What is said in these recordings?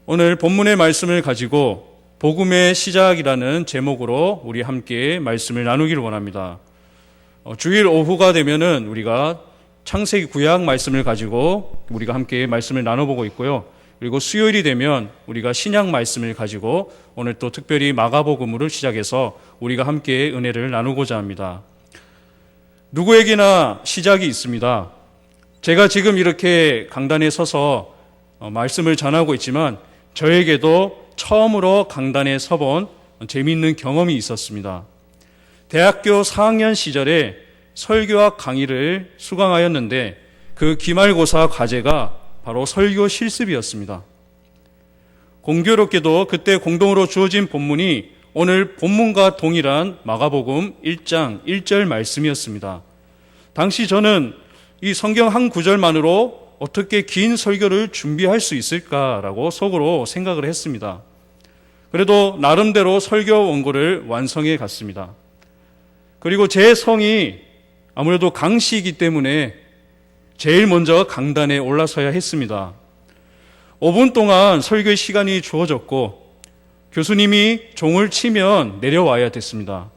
오늘 본문의 말씀을 가지고 복음의 시작이라는 제목으로 우리 함께 말씀을 나누기를 원합니다. 주일 오후가 되면은 우리가 창세기 구약 말씀을 가지고 우리가 함께 말씀을 나눠보고 있고요. 그리고 수요일이 되면 우리가 신약 말씀을 가지고 오늘 또 특별히 마가복음으로 시작해서 우리가 함께 은혜를 나누고자 합니다. 누구에게나 시작이 있습니다. 제가 지금 이렇게 강단에 서서 말씀을 전하고 있지만 저에게도 처음으로 강단에 서본 재미있는 경험이 있었습니다. 대학교 4학년 시절에 설교학 강의를 수강하였는데 그 기말고사 과제가 바로 설교 실습이었습니다. 공교롭게도 그때 공동으로 주어진 본문이 오늘 본문과 동일한 마가복음 1장 1절 말씀이었습니다. 당시 저는 이 성경 한 구절만으로 어떻게 긴 설교를 준비할 수 있을까라고 속으로 생각을 했습니다. 그래도 나름대로 설교 원고를 완성해 갔습니다. 그리고 제 성이 아무래도 강시이기 때문에 제일 먼저 강단에 올라서야 했습니다. 5분 동안 설교의 시간이 주어졌고 교수님이 종을 치면 내려와야 됐습니다.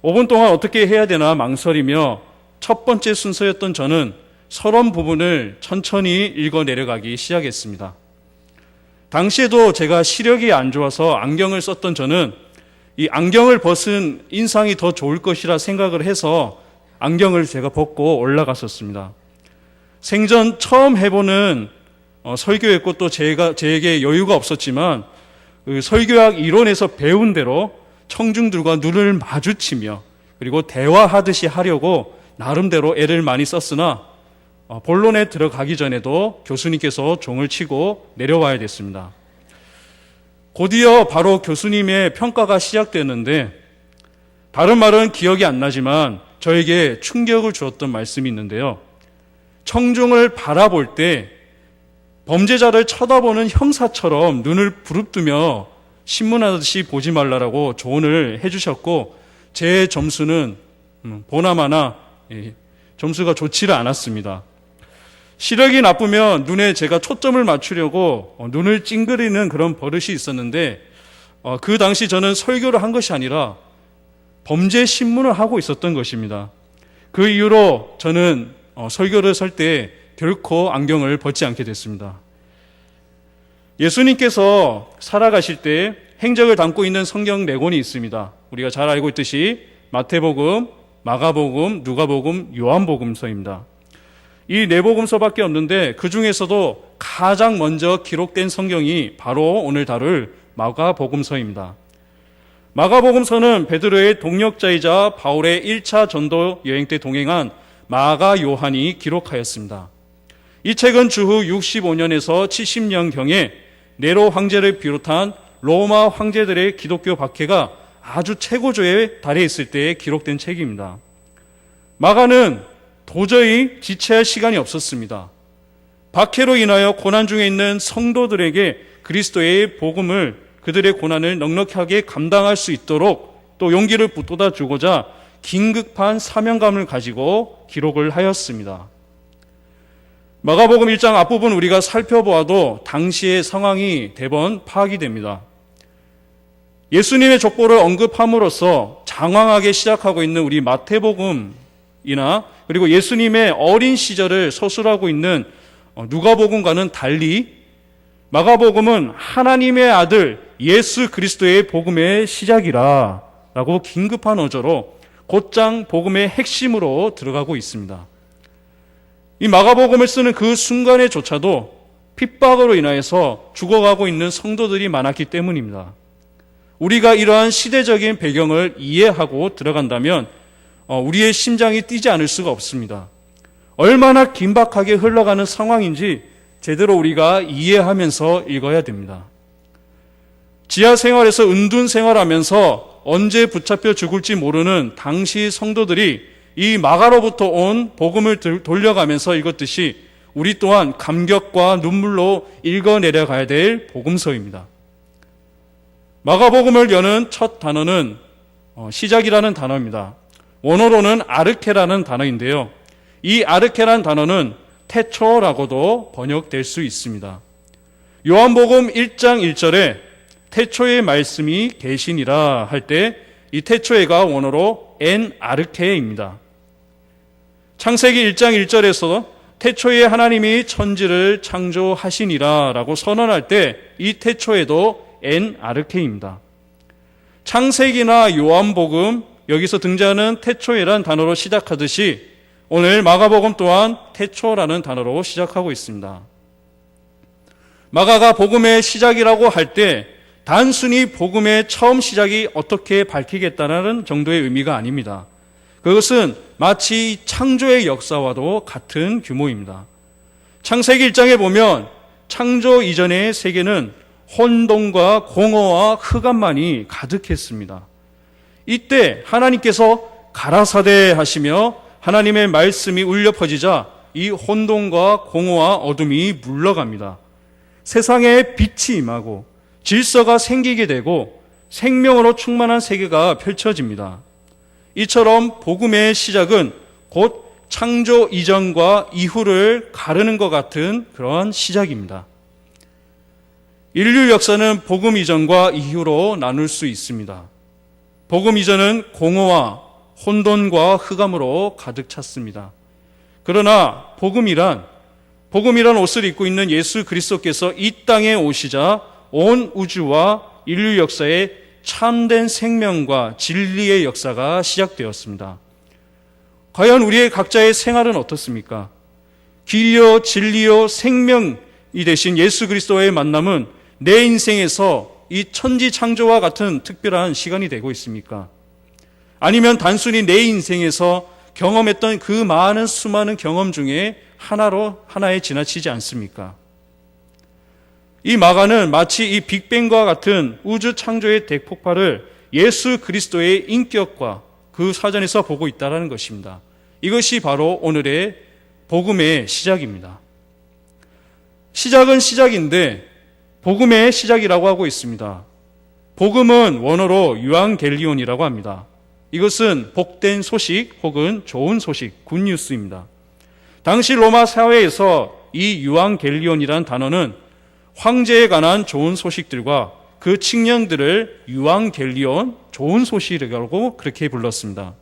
5분 동안 어떻게 해야 되나 망설이며 첫 번째 순서였던 저는 서론 부분을 천천히 읽어 내려가기 시작했습니다. 당시에도 제가 시력이 안 좋아서 안경을 썼던 저는 이 안경을 벗은 인상이 더 좋을 것이라 생각을 해서 안경을 제가 벗고 올라갔었습니다. 생전 처음 해보는 설교였고 또 제게 여유가 없었지만 그 설교학 이론에서 배운 대로 청중들과 눈을 마주치며 그리고 대화하듯이 하려고 나름대로 애를 많이 썼으나 본론에 들어가기 전에도 교수님께서 종을 치고 내려와야 됐습니다. 곧이어 바로 교수님의 평가가 시작되었는데 다른 말은 기억이 안 나지만 저에게 충격을 주었던 말씀이 있는데요. 청중을 바라볼 때 범죄자를 쳐다보는 형사처럼 눈을 부릅뜨며 신문하듯이 보지 말라라고 조언을 해주셨고 제 점수는 보나마나 점수가 좋지를 않았습니다. 시력이 나쁘면 눈에 제가 초점을 맞추려고 눈을 찡그리는 그런 버릇이 있었는데 그 당시 저는 설교를 한 것이 아니라 범죄 신문을 하고 있었던 것입니다. 그 이후로 저는 설교를 설 때 결코 안경을 벗지 않게 됐습니다. 예수님께서 살아가실 때 행적을 담고 있는 성경 4권이 있습니다. 우리가 잘 알고 있듯이 마태복음, 마가복음, 누가복음, 요한복음서입니다. 이 4복음서밖에 없는데 그 중에서도 가장 먼저 기록된 성경이 바로 오늘 다룰 마가복음서입니다. 마가복음서는 베드로의 동역자이자 바울의 1차 전도 여행 때 동행한 마가 요한이 기록하였습니다. 이 책은 주후 65년에서 70년경에 네로 황제를 비롯한 로마 황제들의 기독교 박해가 아주 최고조에 달해 있을 때 기록된 책입니다. 마가는 도저히 지체할 시간이 없었습니다. 박해로 인하여 고난 중에 있는 성도들에게 그리스도의 복음을 그들의 고난을 넉넉하게 감당할 수 있도록 또 용기를 북돋아 주고자 긴급한 사명감을 가지고 기록을 하였습니다. 마가복음 1장 앞부분 우리가 살펴보아도 당시의 상황이 대번 파악이 됩니다. 예수님의 족보를 언급함으로써 장황하게 시작하고 있는 우리 마태복음이나 그리고 예수님의 어린 시절을 서술하고 있는 누가복음과는 달리 마가복음은 하나님의 아들 예수 그리스도의 복음의 시작이라 라고 긴급한 어조로 곧장 복음의 핵심으로 들어가고 있습니다. 이 마가복음을 쓰는 그 순간에조차도 핍박으로 인하여서 죽어가고 있는 성도들이 많았기 때문입니다. 우리가 이러한 시대적인 배경을 이해하고 들어간다면 우리의 심장이 뛰지 않을 수가 없습니다. 얼마나 긴박하게 흘러가는 상황인지 제대로 우리가 이해하면서 읽어야 됩니다. 지하 생활에서 은둔 생활하면서 언제 붙잡혀 죽을지 모르는 당시 성도들이 이 마가로부터 온 복음을 돌려가면서 읽었듯이 우리 또한 감격과 눈물로 읽어내려가야 될 복음서입니다. 마가복음을 여는 첫 단어는 시작이라는 단어입니다. 원어로는 아르케라는 단어인데요. 이 아르케라는 단어는 태초라고도 번역될 수 있습니다. 요한복음 1장 1절에 태초의 말씀이 계시니라 할 때 이 태초에가 원어로 엔 아르케입니다. 창세기 1장 1절에서 태초에 하나님이 천지를 창조하시니라 라고 선언할 때 이 태초에도 엔 아르케입니다. 창세기나 요한복음 여기서 등장하는 태초에란 단어로 시작하듯이 오늘 마가복음 또한 태초라는 단어로 시작하고 있습니다. 마가가 복음의 시작이라고 할 때 단순히 복음의 처음 시작이 어떻게 밝히겠다는 정도의 의미가 아닙니다. 그것은 마치 창조의 역사와도 같은 규모입니다. 창세기 1장에 보면 창조 이전의 세계는 혼돈과 공허와 흑암만이 가득했습니다. 이때 하나님께서 가라사대 하시며 하나님의 말씀이 울려 퍼지자 이 혼돈과 공허와 어둠이 물러갑니다. 세상에 빛이 임하고 질서가 생기게 되고 생명으로 충만한 세계가 펼쳐집니다. 이처럼 복음의 시작은 곧 창조 이전과 이후를 가르는 것 같은 그러한 시작입니다. 인류 역사는 복음 이전과 이후로 나눌 수 있습니다. 복음 이전은 공허와 혼돈과 흑암으로 가득 찼습니다. 그러나 복음이란 옷을 입고 있는 예수 그리스도께서 이 땅에 오시자 온 우주와 인류 역사에 참된 생명과 진리의 역사가 시작되었습니다. 과연 우리의 각자의 생활은 어떻습니까? 길이요 진리요 생명이 되신 예수 그리스도와의 만남은 내 인생에서 이 천지 창조와 같은 특별한 시간이 되고 있습니까? 아니면 단순히 내 인생에서 경험했던 그 많은 수많은 경험 중에 하나에 지나치지 않습니까? 이 마가는 마치 이 빅뱅과 같은 우주 창조의 대폭발을 예수 그리스도의 인격과 그 사전에서 보고 있다는 것입니다. 이것이 바로 오늘의 복음의 시작입니다. 시작은 시작인데 복음의 시작이라고 하고 있습니다. 복음은 원어로 유앙겔리온이라고 합니다. 이것은 복된 소식 혹은 좋은 소식, 굿뉴스입니다. 당시 로마 사회에서 이 유앙겔리온이라는 단어는 황제에 관한 좋은 소식들과 그 칙령들을 유앙겔리온, 좋은 소식이라고 그렇게 불렀습니다.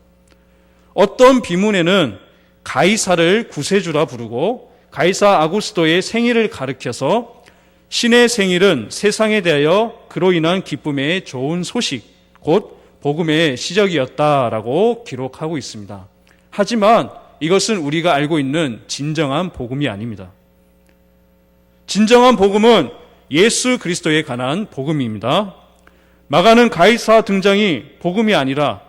어떤 비문에는 가이사를 구세주라 부르고 가이사 아구스토의 생일을 가리켜서 신의 생일은 세상에 대하여 그로 인한 기쁨의 좋은 소식, 곧 복음의 시작이었다라고 기록하고 있습니다. 하지만 이것은 우리가 알고 있는 진정한 복음이 아닙니다. 진정한 복음은 예수 그리스도에 관한 복음입니다. 마가는 가이사 등장이 복음이 아니라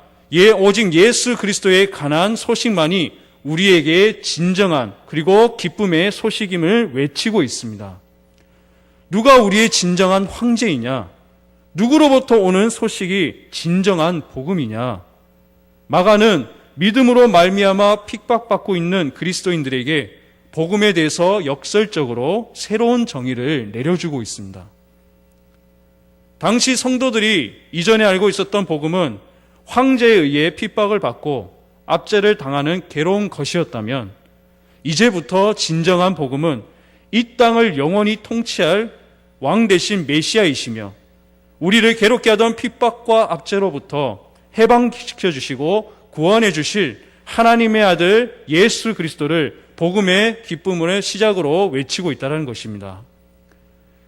오직 예수 그리스도에 관한 소식만이 우리에게 진정한 그리고 기쁨의 소식임을 외치고 있습니다. 누가 우리의 진정한 황제이냐? 누구로부터 오는 소식이 진정한 복음이냐? 마가는 믿음으로 말미암아 핍박받고 있는 그리스도인들에게 복음에 대해서 역설적으로 새로운 정의를 내려주고 있습니다. 당시 성도들이 이전에 알고 있었던 복음은 황제에 의해 핍박을 받고 압제를 당하는 괴로운 것이었다면 이제부터 진정한 복음은 이 땅을 영원히 통치할 왕 대신 메시아이시며 우리를 괴롭게 하던 핍박과 압제로부터 해방시켜 주시고 구원해 주실 하나님의 아들 예수 그리스도를 복음의 기쁨의 시작으로 외치고 있다는 것입니다.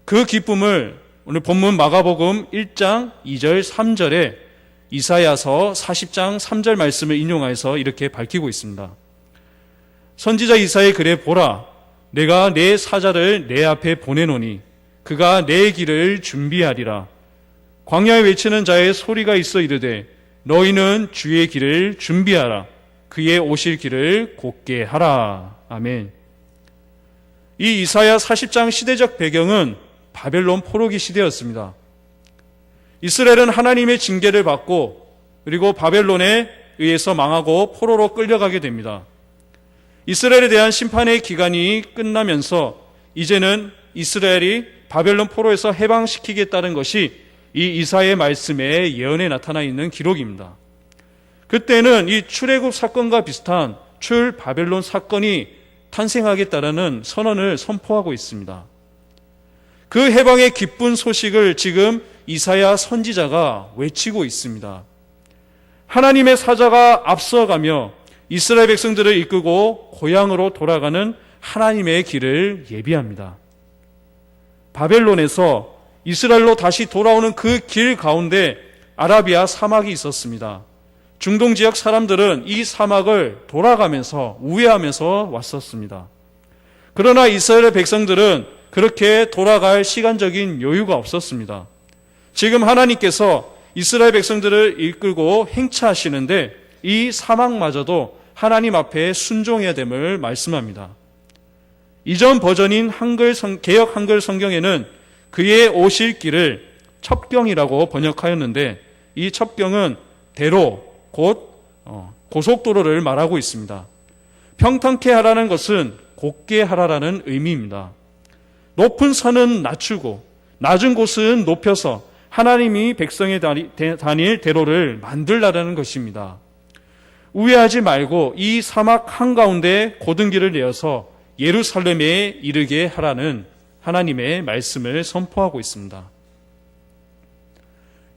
그 기쁨을 오늘 본문 마가복음 1장 2절 3절에 이사야서 40장 3절 말씀을 인용해서 이렇게 밝히고 있습니다. 선지자 이사야의 글에 보라, 내가 내 사자를 내 앞에 보내노니 그가 내 길을 준비하리라. 광야에 외치는 자의 소리가 있어 이르되 너희는 주의 길을 준비하라. 그의 오실 길을 곧게 하라. 아멘. 이 이사야 40장 시대적 배경은 바벨론 포로기 시대였습니다. 이스라엘은 하나님의 징계를 받고 그리고 바벨론에 의해서 망하고 포로로 끌려가게 됩니다. 이스라엘에 대한 심판의 기간이 끝나면서 이제는 이스라엘이 바벨론 포로에서 해방시키겠다는 것이 이 이사야의 말씀에 예언에 나타나 있는 기록입니다. 그때는 이 출애굽 사건과 비슷한 출 바벨론 사건이 탄생하겠다라는 선언을 선포하고 있습니다. 그 해방의 기쁜 소식을 지금 이사야 선지자가 외치고 있습니다. 하나님의 사자가 앞서가며 이스라엘 백성들을 이끌고 고향으로 돌아가는 하나님의 길을 예비합니다. 바벨론에서 이스라엘로 다시 돌아오는 그 길 가운데 아라비아 사막이 있었습니다. 중동 지역 사람들은 이 사막을 돌아가면서 우회하면서 왔었습니다. 그러나 이스라엘 백성들은 그렇게 돌아갈 시간적인 여유가 없었습니다. 지금 하나님께서 이스라엘 백성들을 이끌고 행차하시는데 이 사막마저도 하나님 앞에 순종해야 됨을 말씀합니다. 이전 버전인 개역 한글 성경에는 그의 오실 길을 첩경이라고 번역하였는데 이 첩경은 대로 곧 고속도로를 말하고 있습니다. 평탄케 하라는 것은 곧게 하라라는 의미입니다. 높은 산은 낮추고 낮은 곳은 높여서 하나님이 백성에 다닐 대로를 만들라는 것입니다. 우회하지 말고 이 사막 한가운데 고든 길을 내어서 예루살렘에 이르게 하라는 하나님의 말씀을 선포하고 있습니다.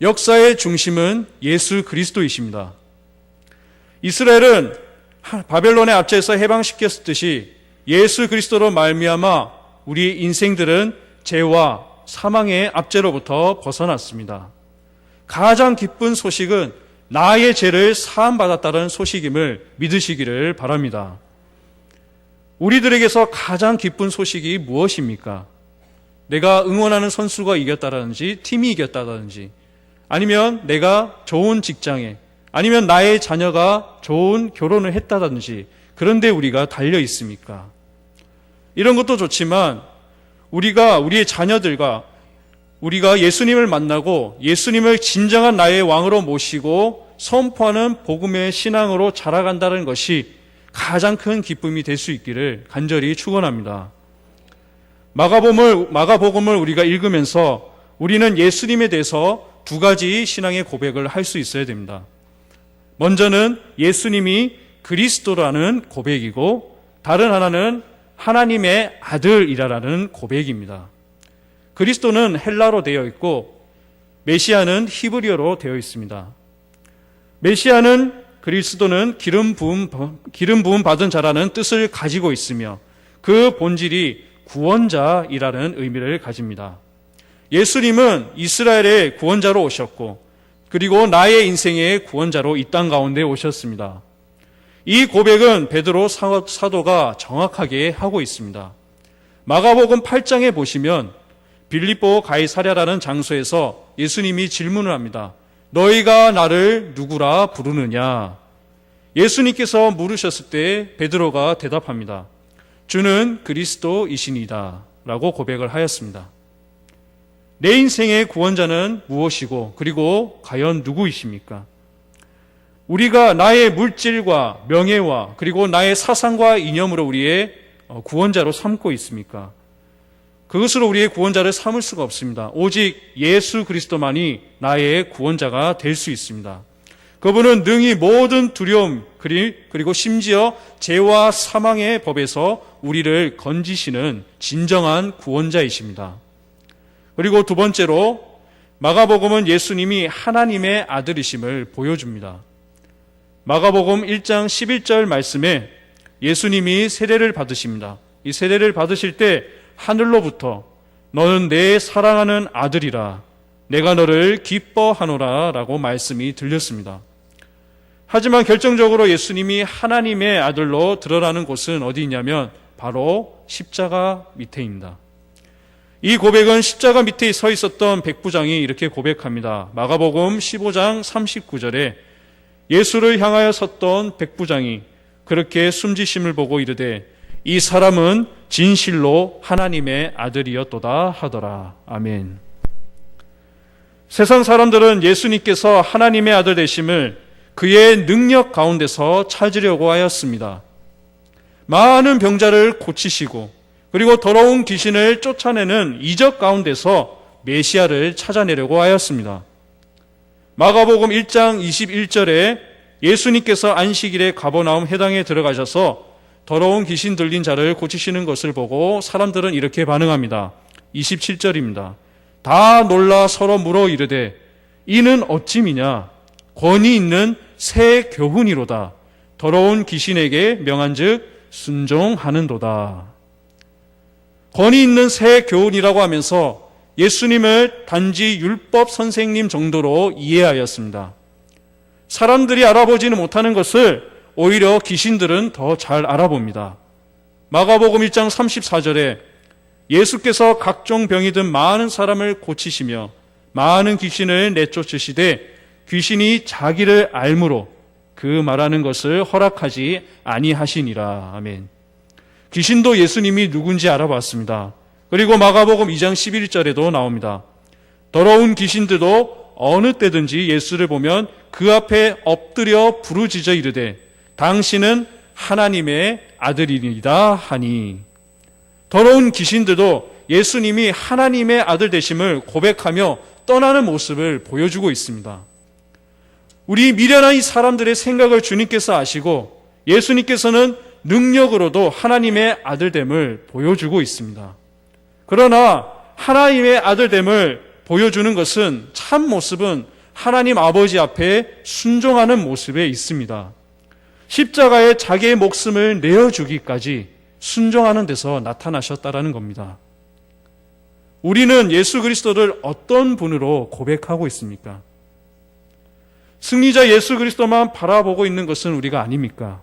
역사의 중심은 예수 그리스도이십니다. 이스라엘은 바벨론의 압제에서 해방시켰듯이 예수 그리스도로 말미암아 우리 인생들은 죄와 사망의 압제로부터 벗어났습니다. 가장 기쁜 소식은 나의 죄를 사함받았다는 소식임을 믿으시기를 바랍니다. 우리들에게서 가장 기쁜 소식이 무엇입니까? 내가 응원하는 선수가 이겼다든지 팀이 이겼다든지 아니면 내가 좋은 직장에 아니면 나의 자녀가 좋은 결혼을 했다든지 그런데 우리가 달려 있습니까? 이런 것도 좋지만 우리의 자녀들과 우리가 예수님을 만나고 예수님을 진정한 나의 왕으로 모시고 선포하는 복음의 신앙으로 자라간다는 것이 가장 큰 기쁨이 될 수 있기를 간절히 축원합니다. 마가복음을 우리가 읽으면서 우리는 예수님에 대해서 두 가지 신앙의 고백을 할 수 있어야 됩니다. 먼저는 예수님이 그리스도라는 고백이고 다른 하나는 하나님의 아들이라는 고백입니다. 그리스도는 헬라로 되어 있고 메시아는 히브리어로 되어 있습니다. 메시아는 그리스도는 기름 부음 받은 자라는 뜻을 가지고 있으며 그 본질이 구원자이라는 의미를 가집니다. 예수님은 이스라엘의 구원자로 오셨고 그리고 나의 인생의 구원자로 이 땅 가운데 오셨습니다. 이 고백은 베드로 사도가 정확하게 하고 있습니다. 마가복음 8장에 보시면 빌립보 가이사랴라는 장소에서 예수님이 질문을 합니다. 너희가 나를 누구라 부르느냐? 예수님께서 물으셨을 때 베드로가 대답합니다. 주는 그리스도이시니다 라고 고백을 하였습니다. 내 인생의 구원자는 무엇이고 그리고 과연 누구이십니까? 우리가 나의 물질과 명예와 그리고 나의 사상과 이념으로 우리의 구원자로 삼고 있습니까? 그것으로 우리의 구원자를 삼을 수가 없습니다. 오직 예수 그리스도만이 나의 구원자가 될 수 있습니다. 그분은 능히 모든 두려움 그리고 심지어 죄와 사망의 법에서 우리를 건지시는 진정한 구원자이십니다. 그리고 두 번째로 마가복음은 예수님이 하나님의 아들이심을 보여줍니다. 마가복음 1장 11절 말씀에 예수님이 세례를 받으십니다. 이 세례를 받으실 때 하늘로부터 너는 내 사랑하는 아들이라 내가 너를 기뻐하노라 라고 말씀이 들렸습니다. 하지만 결정적으로 예수님이 하나님의 아들로 드러나는 곳은 어디 있냐면 바로 십자가 밑에입니다. 이 고백은 십자가 밑에 서 있었던 백부장이 이렇게 고백합니다. 마가복음 15장 39절에 예수를 향하여 섰던 백부장이 그렇게 숨지심을 보고 이르되 이 사람은 진실로 하나님의 아들이었도다 하더라. 아멘. 세상 사람들은 예수님께서 하나님의 아들 되심을 그의 능력 가운데서 찾으려고 하였습니다. 많은 병자를 고치시고 그리고 더러운 귀신을 쫓아내는 이적 가운데서 메시아를 찾아내려고 하였습니다. 마가복음 1장 21절에 예수님께서 안식일에 가버나움 회당에 들어가셔서 더러운 귀신 들린 자를 고치시는 것을 보고 사람들은 이렇게 반응합니다. 27절입니다. 다 놀라 서로 물어 이르되 이는 어찌미냐 권위 있는 새 교훈이로다. 더러운 귀신에게 명한즉 순종하는도다. 권위 있는 새 교훈이라고 하면서 예수님을 단지 율법 선생님 정도로 이해하였습니다. 사람들이 알아보지는 못하는 것을 오히려 귀신들은 더 잘 알아봅니다. 마가복음 1장 34절에 예수께서 각종 병이 든 많은 사람을 고치시며 많은 귀신을 내쫓으시되 귀신이 자기를 알므로 그 말하는 것을 허락하지 아니하시니라. 아멘. 귀신도 예수님이 누군지 알아봤습니다. 그리고 마가복음 2장 11절에도 나옵니다. 더러운 귀신들도 어느 때든지 예수를 보면 그 앞에 엎드려 부르짖어 이르되 당신은 하나님의 아들이니이다 하니. 더러운 귀신들도 예수님이 하나님의 아들 되심을 고백하며 떠나는 모습을 보여주고 있습니다. 우리 미련한 이 사람들의 생각을 주님께서 아시고 예수님께서는 능력으로도 하나님의 아들됨을 보여주고 있습니다. 그러나 하나님의 아들됨을 보여주는 것은 참 모습은 하나님 아버지 앞에 순종하는 모습에 있습니다. 십자가에 자기의 목숨을 내어주기까지 순종하는 데서 나타나셨다라는 겁니다. 우리는 예수 그리스도를 어떤 분으로 고백하고 있습니까? 승리자 예수 그리스도만 바라보고 있는 것은 우리가 아닙니까?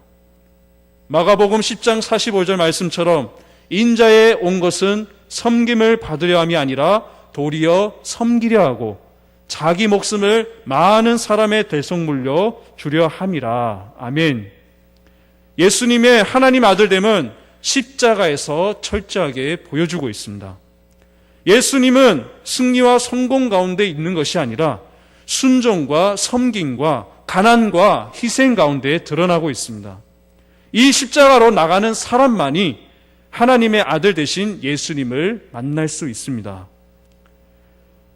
마가복음 10장 45절 말씀처럼 인자에 온 것은 섬김을 받으려 함이 아니라 도리어 섬기려 하고 자기 목숨을 많은 사람의 대속물로 주려 함이라. 아멘. 예수님의 하나님 아들됨은 십자가에서 철저하게 보여주고 있습니다. 예수님은 승리와 성공 가운데 있는 것이 아니라 순종과 섬김과 가난과 희생 가운데 드러나고 있습니다. 이 십자가로 나가는 사람만이 하나님의 아들 되신 예수님을 만날 수 있습니다.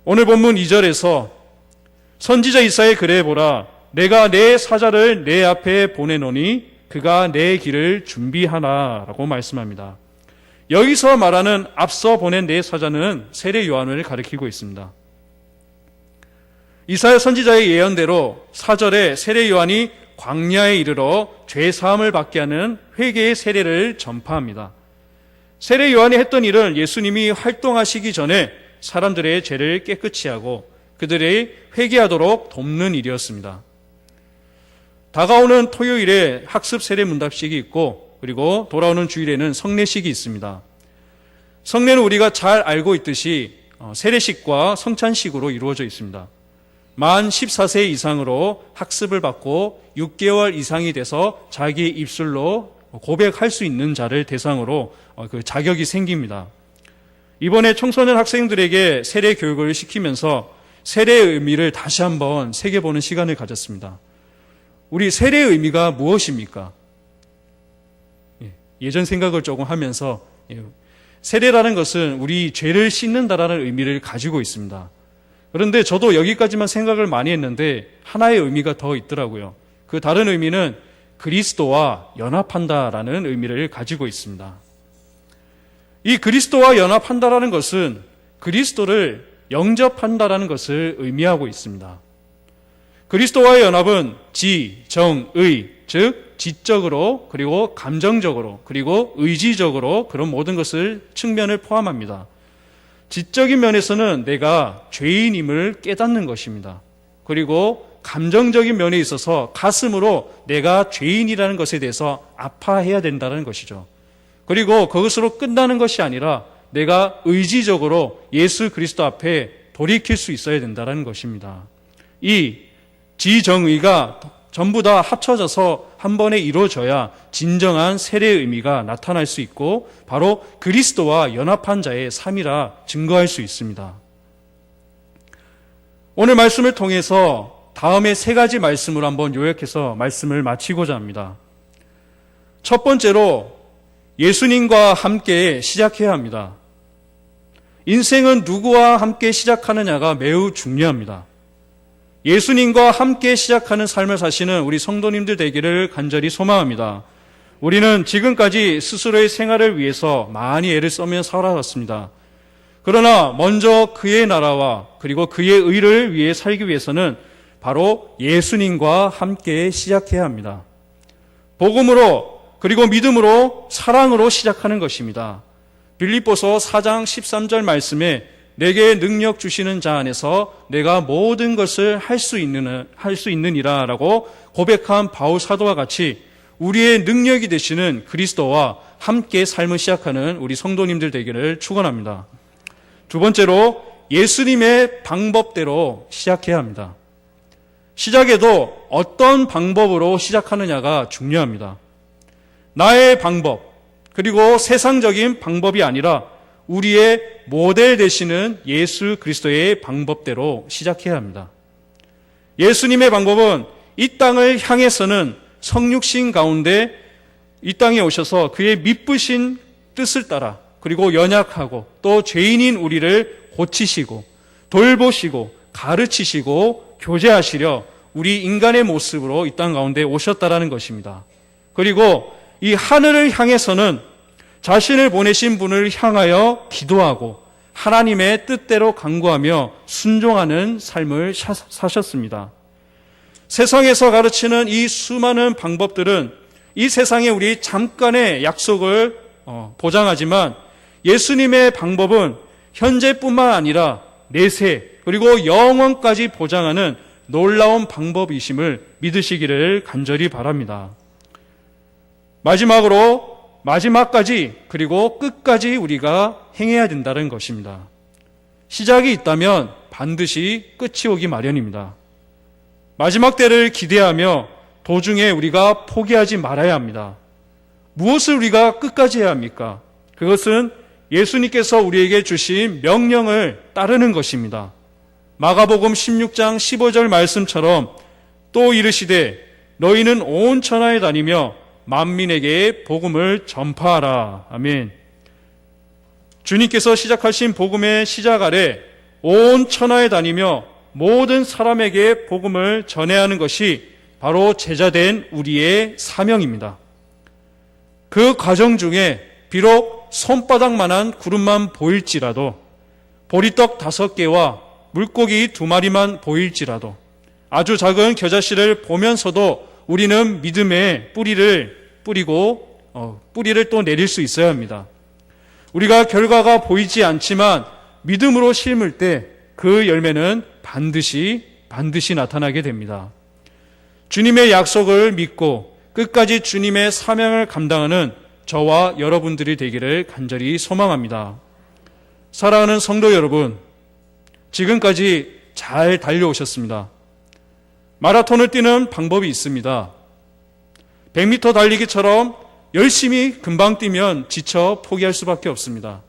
오늘 본문 2절에서 선지자 이사야의 글에 보라 내가 내 사자를 내 앞에 보내노니 그가 내 길을 준비하나라고 말씀합니다. 여기서 말하는 앞서 보낸 내 사자는 세례 요한을 가리키고 있습니다. 이사야 선지자의 예언대로 4절에 세례 요한이 광야에 이르러 죄 사함을 받게 하는 회개의 세례를 전파합니다. 세례 요한이 했던 일은 예수님이 활동하시기 전에 사람들의 죄를 깨끗이 하고 그들이 회개하도록 돕는 일이었습니다. 다가오는 토요일에 학습 세례 문답식이 있고 그리고 돌아오는 주일에는 성례식이 있습니다. 성례는 우리가 잘 알고 있듯이 세례식과 성찬식으로 이루어져 있습니다. 만 14세 이상으로 학습을 받고 6개월 이상이 돼서 자기 입술로 고백할 수 있는 자를 대상으로 그 자격이 생깁니다. 이번에 청소년 학생들에게 세례 교육을 시키면서 세례의 의미를 다시 한번 새겨보는 시간을 가졌습니다. 우리 세례의 의미가 무엇입니까? 예전 생각을 조금 하면서 세례라는 것은 우리 죄를 씻는다라는 의미를 가지고 있습니다. 그런데 저도 여기까지만 생각을 많이 했는데 하나의 의미가 더 있더라고요. 그 다른 의미는 그리스도와 연합한다라는 의미를 가지고 있습니다. 이 그리스도와 연합한다라는 것은 그리스도를 영접한다라는 것을 의미하고 있습니다. 그리스도와의 연합은 지, 정, 의, 즉 지적으로 그리고 감정적으로 그리고 의지적으로 그런 모든 것을 측면을 포함합니다. 지적인 면에서는 내가 죄인임을 깨닫는 것입니다. 그리고 감정적인 면에 있어서 가슴으로 내가 죄인이라는 것에 대해서 아파해야 된다는 것이죠. 그리고 그것으로 끝나는 것이 아니라 내가 의지적으로 예수 그리스도 앞에 돌이킬 수 있어야 된다는 것입니다. 이 지정의가 전부 다 합쳐져서 한 번에 이루어져야 진정한 세례의 의미가 나타날 수 있고 바로 그리스도와 연합한 자의 삶이라 증거할 수 있습니다. 오늘 말씀을 통해서 다음에 세 가지 말씀을 한번 요약해서 말씀을 마치고자 합니다. 첫 번째로 예수님과 함께 시작해야 합니다. 인생은 누구와 함께 시작하느냐가 매우 중요합니다. 예수님과 함께 시작하는 삶을 사시는 우리 성도님들 되기를 간절히 소망합니다. 우리는 지금까지 스스로의 생활을 위해서 많이 애를 써며 살아왔습니다. 그러나 먼저 그의 나라와 그리고 그의 의를 위해 살기 위해서는 바로 예수님과 함께 시작해야 합니다. 복음으로 그리고 믿음으로 사랑으로 시작하는 것입니다. 빌립보서 4장 13절 말씀에 내게 능력 주시는 자 안에서 내가 모든 것을 할 수 있느니라 라고 고백한 바울 사도와 같이 우리의 능력이 되시는 그리스도와 함께 삶을 시작하는 우리 성도님들 되기를 축원합니다. 두 번째로 예수님의 방법대로 시작해야 합니다. 시작에도 어떤 방법으로 시작하느냐가 중요합니다. 나의 방법, 그리고 세상적인 방법이 아니라 우리의 모델 되시는 예수 그리스도의 방법대로 시작해야 합니다. 예수님의 방법은 이 땅을 향해서는 성육신 가운데 이 땅에 오셔서 그의 미쁘신 뜻을 따라 그리고 연약하고 또 죄인인 우리를 고치시고 돌보시고 가르치시고 교제하시려 우리 인간의 모습으로 이 땅 가운데 오셨다라는 것입니다. 그리고 이 하늘을 향해서는 자신을 보내신 분을 향하여 기도하고 하나님의 뜻대로 간구하며 순종하는 삶을 사셨습니다. 세상에서 가르치는 이 수많은 방법들은 이 세상에 우리 잠깐의 약속을 보장하지만 예수님의 방법은 현재뿐만 아니라 내세 그리고 영원까지 보장하는 놀라운 방법이심을 믿으시기를 간절히 바랍니다. 마지막으로 마지막까지 그리고 끝까지 우리가 행해야 된다는 것입니다. 시작이 있다면 반드시 끝이 오기 마련입니다. 마지막 때를 기대하며 도중에 우리가 포기하지 말아야 합니다. 무엇을 우리가 끝까지 해야 합니까? 그것은 예수님께서 우리에게 주신 명령을 따르는 것입니다. 마가복음 16장 15절 말씀처럼 또 이르시되 너희는 온 천하에 다니며 만민에게 복음을 전파하라. 아멘. 주님께서 시작하신 복음의 시작 아래 온 천하에 다니며 모든 사람에게 복음을 전해야 하는 것이 바로 제자된 우리의 사명입니다. 그 과정 중에 비록 손바닥만한 구름만 보일지라도 보리떡 5개와 물고기 2마리만 보일지라도 아주 작은 겨자씨를 보면서도 우리는 믿음의 뿌리를 뿌리고 뿌리를 또 내릴 수 있어야 합니다. 우리가 결과가 보이지 않지만 믿음으로 심을 때 그 열매는 반드시 나타나게 됩니다. 주님의 약속을 믿고 끝까지 주님의 사명을 감당하는 저와 여러분들이 되기를 간절히 소망합니다. 사랑하는 성도 여러분, 지금까지 잘 달려오셨습니다. 마라톤을 뛰는 방법이 있습니다. 100m 달리기처럼 열심히 금방 뛰면 지쳐 포기할 수밖에 없습니다.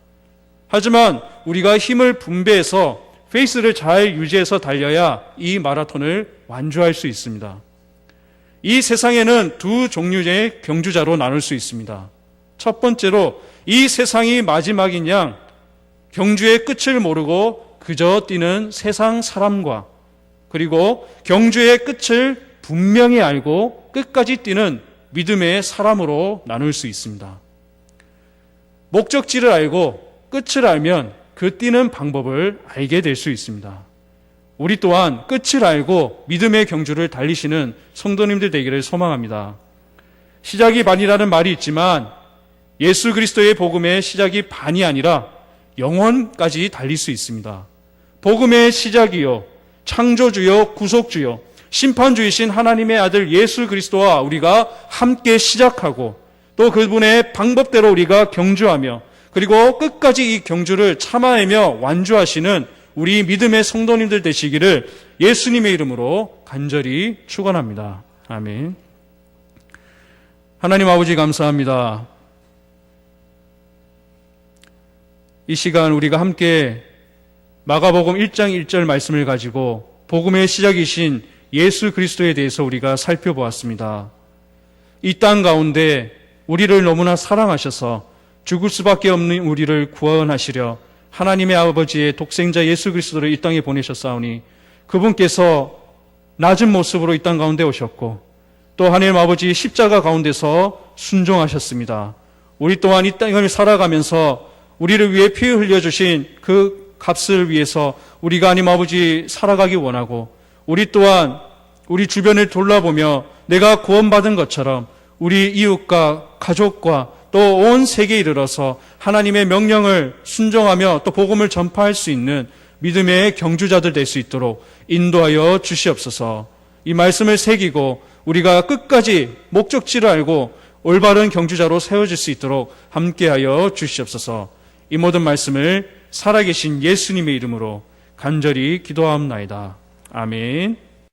하지만 우리가 힘을 분배해서 페이스를 잘 유지해서 달려야 이 마라톤을 완주할 수 있습니다. 이 세상에는 두 종류의 경주자로 나눌 수 있습니다. 첫 번째로 이 세상이 마지막인 양 경주의 끝을 모르고 그저 뛰는 세상 사람과 그리고 경주의 끝을 분명히 알고 끝까지 뛰는 믿음의 사람으로 나눌 수 있습니다. 목적지를 알고 끝을 알면 그 뛰는 방법을 알게 될 수 있습니다. 우리 또한 끝을 알고 믿음의 경주를 달리시는 성도님들 되기를 소망합니다. 시작이 반이라는 말이 있지만 예수 그리스도의 복음의 시작이 반이 아니라 영원까지 달릴 수 있습니다. 복음의 시작이요 창조주요 구속주요 심판주이신 하나님의 아들 예수 그리스도와 우리가 함께 시작하고 또 그분의 방법대로 우리가 경주하며 그리고 끝까지 이 경주를 참아내며 완주하시는 우리 믿음의 성도님들 되시기를 예수님의 이름으로 간절히 축원합니다. 아멘. 하나님 아버지 감사합니다. 이 시간 우리가 함께 마가복음 1장 1절 말씀을 가지고 복음의 시작이신 예수 그리스도에 대해서 우리가 살펴보았습니다. 이 땅 가운데 우리를 너무나 사랑하셔서 죽을 수밖에 없는 우리를 구원하시려 하나님의 아버지의 독생자 예수 그리스도를 이 땅에 보내셨사오니 그분께서 낮은 모습으로 이 땅 가운데 오셨고 또 하나님 아버지 십자가 가운데서 순종하셨습니다. 우리 또한 이 땅을 살아가면서 우리를 위해 피 흘려주신 그 값을 위해서 우리가 하나님 아버지 살아가기 원하고, 우리 또한 우리 주변을 돌아보며 내가 구원받은 것처럼 우리 이웃과 가족과 또 온 세계에 이르러서 하나님의 명령을 순종하며 또 복음을 전파할 수 있는 믿음의 경주자들 될 수 있도록 인도하여 주시옵소서. 이 말씀을 새기고 우리가 끝까지 목적지를 알고 올바른 경주자로 세워질 수 있도록 함께하여 주시옵소서. 이 모든 말씀을 살아계신 예수님의 이름으로 간절히 기도하옵나이다. 아멘.